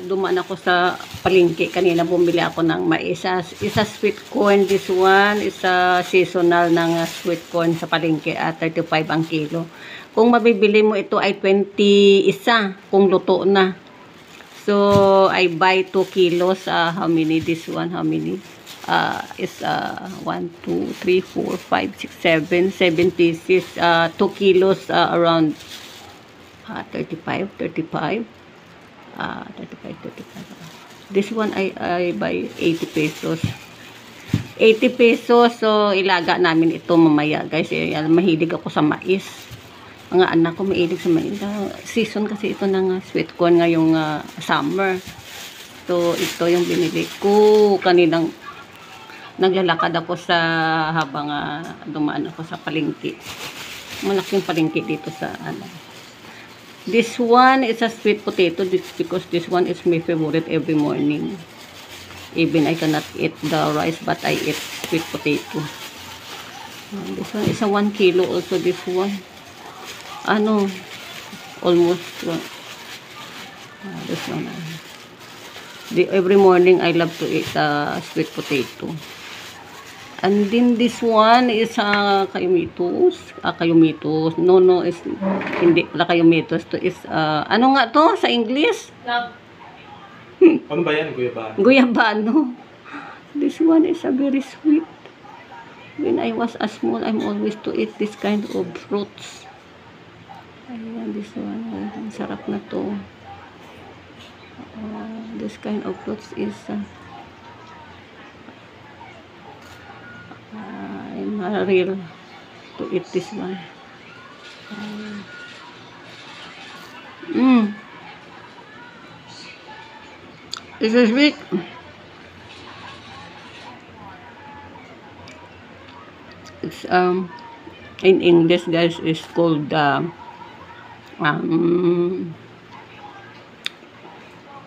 dumaan ako sa palengke kanina, bumili ako ng mais. Isa sweet corn, this one isa seasonal ng sweet corn sa palengke at 35 ang kilo. Kung mabibili mo ito ay 20 isa kung luto na. So I buy 2 kilos. How many this one? How many? Is 1, 2, 3, 4, 5, 6, 7 pieces. 2 kilos around 35. 35. This one I buy 80 pesos. 80 pesos. So ilaga namin ito mamaya, guys. Mahilig ako sa mais. Mga anak ko mahilig sa mais. Season kasi ito ng sweet corn ngayong summer. So ito yung binili ko kaninang naglalakad ako sa habang dumaan ako sa palengke. Malaking palengke dito sa This one is a sweet potato because this one is my favorite every morning. Even I cannot eat the rice, but I eat sweet potato. This one is a 1 kilo also. This one, almost this one. Every morning I love to eat sweet potato. And then this one is kayumitos. Kayumitos. No, is hindi pala kayumitos. To is ano nga to sa English? Ano ba yan? Guyabano. Guyabano. This one is very sweet. When I was small, I'm always to eat this kind of fruits. Ayan, this one. Ang sarap na to. This kind of fruits is I'm real to eat this one. This is sweet. It's in English, guys, is called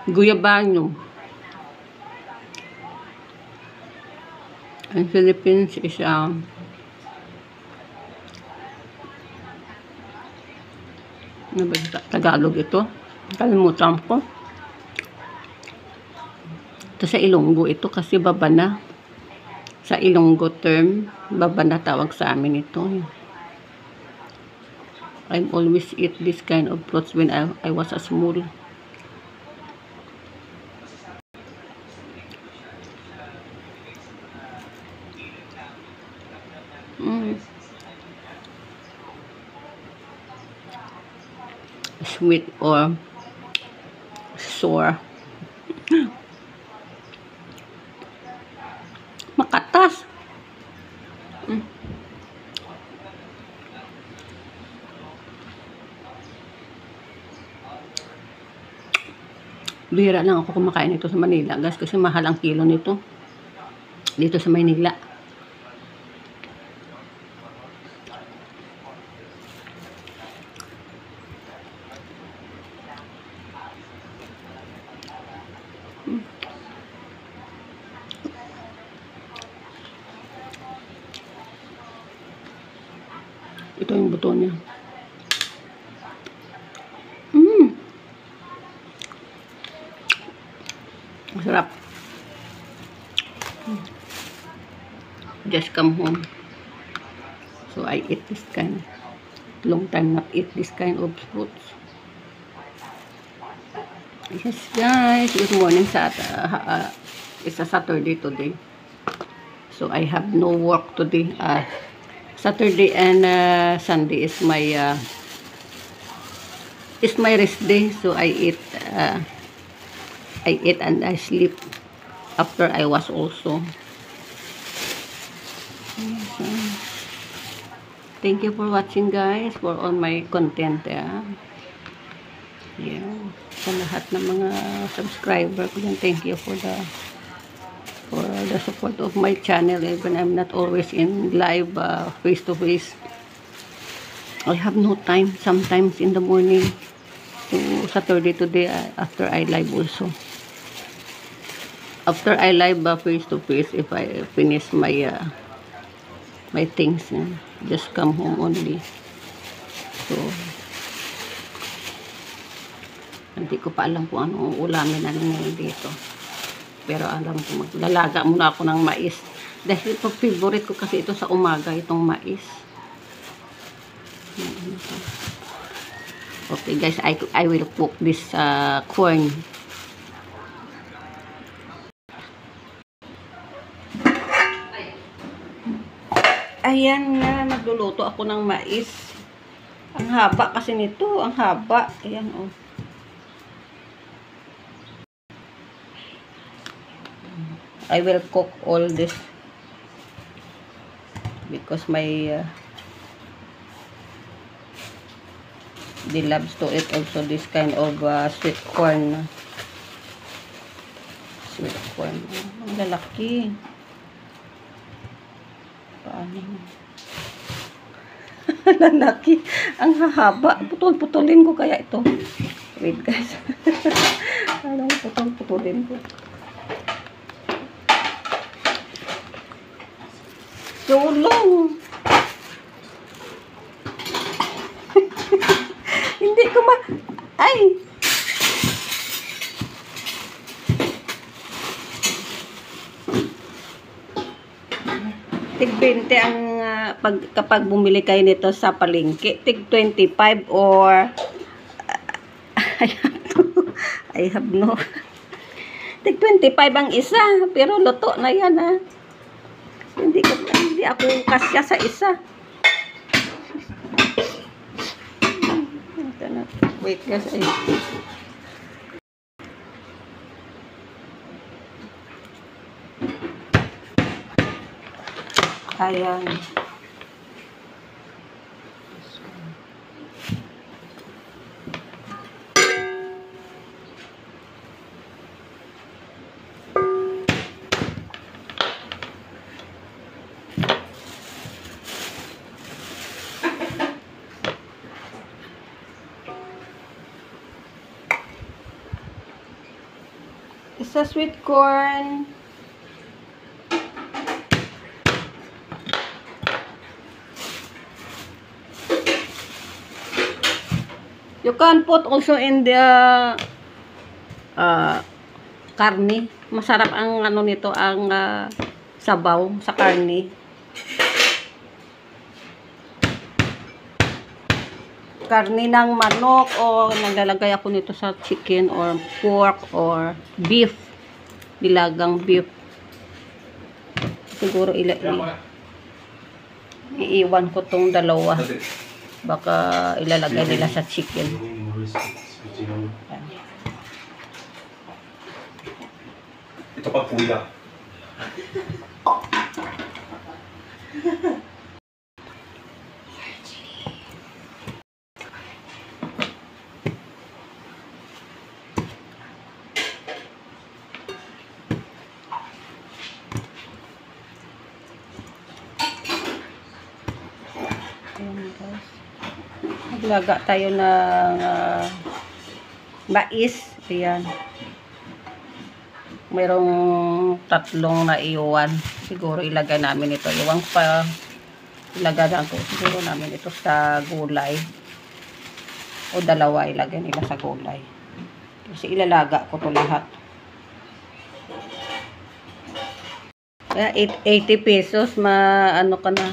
guyabano. In Philippines is ano ba Tagalog ito? Kalimutan ko. Ito sa Ilonggo ito kasi babana. Sa Ilonggo term, babana tawag sa amin ito. I always eat this kind of fruits when I was a small. Sweet or sour. Makatas. Bihira lang ako kumakain nito sa Manila, guys, kasi mahal ang kilo nito dito sa Manila. Ito yung buto niya. Masarap. Just come home. So I eat this kind. Long time not eat this kind of fruits. Yes, guys. Good morning. It's a Saturday today. So I have no work today. Saturday and Sunday is my rest day. So I eat and I sleep after I was also. So, thank you for watching, guys, for all my content. Yeah. Sa lahat ng mga subscriber ko, thank you for the support of my channel. Even I'm not always in live face to face. I have no time sometimes in the morning to Saturday today after I live also. After I live face to face, if I finish my my things, just come home only. So Hindi ko pa alam kung anong ulamin namin ngayon dito. Pero alam ko, maglalaga muna ako ng mais. Dahil ito, favorite ko kasi ito sa umaga, itong mais. Okay guys, I will cook this corn. Ayan na, nagluluto ako ng mais. Ang haba kasi nito, ang haba. Ayan oh. I will cook all this because my they loves to eat also this kind of sweet corn. Sweet corn. Ang lalaki. Paano? Lalaki. Ang hahaba. Putol-putulin ko kaya ito. Wait guys. Alam, putol-putulin ko. Tulong! Hindi ko Ay! Tig 20 ang kapag bumili kayo nito sa palengke. Tig 25 or I have no. Tig 25 ang isa, pero luto na yan ha. Hindi ako kasya sa isa. Wait guys. Ayan. Isa sweet corn. You can put also in the karne. Masarap ang ano nito, ang sabaw sa karne. Karne ng manok o naglalagay ako nito sa chicken or pork or beef. Dilagang beef. Siguro iiwan ko tong dalawa. Baka ilalagay nila sa chicken. Ito pa kuya. Ayan guys. Maglaga tayo ng mais. Ayan. Mayroong tatlong na iwan. Siguro ilagay namin ito. Iwan pa. Ilagay ko. Siguro namin ito sa gulay. O dalawa ilagay nila sa gulay. Kasi ilalaga ko to lahat. Kaya 80 pesos. Ano ka na.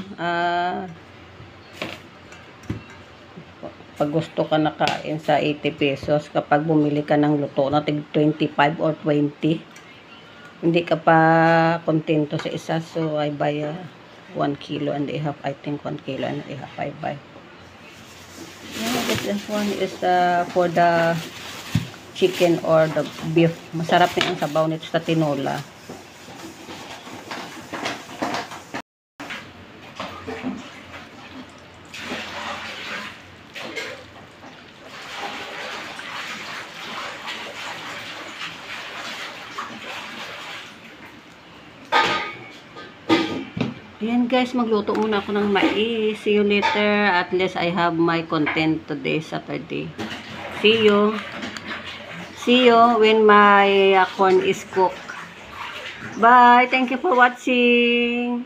Pag gusto ka nakain sa 80 pesos, kapag bumili ka ng luto na tig 25 or 20, hindi ka pa kontento sa isa. So, I buy 1 kilo and a half. I think 1 kilo and a half I buy. Yeah, this one is for the chicken or the beef. Masarap din ang sabaw nito sa tinola. Ayan guys, magluto muna ako ng mais. See you later. At least I have my content today, Saturday. See you. See you when my corn is cooked. Bye. Thank you for watching.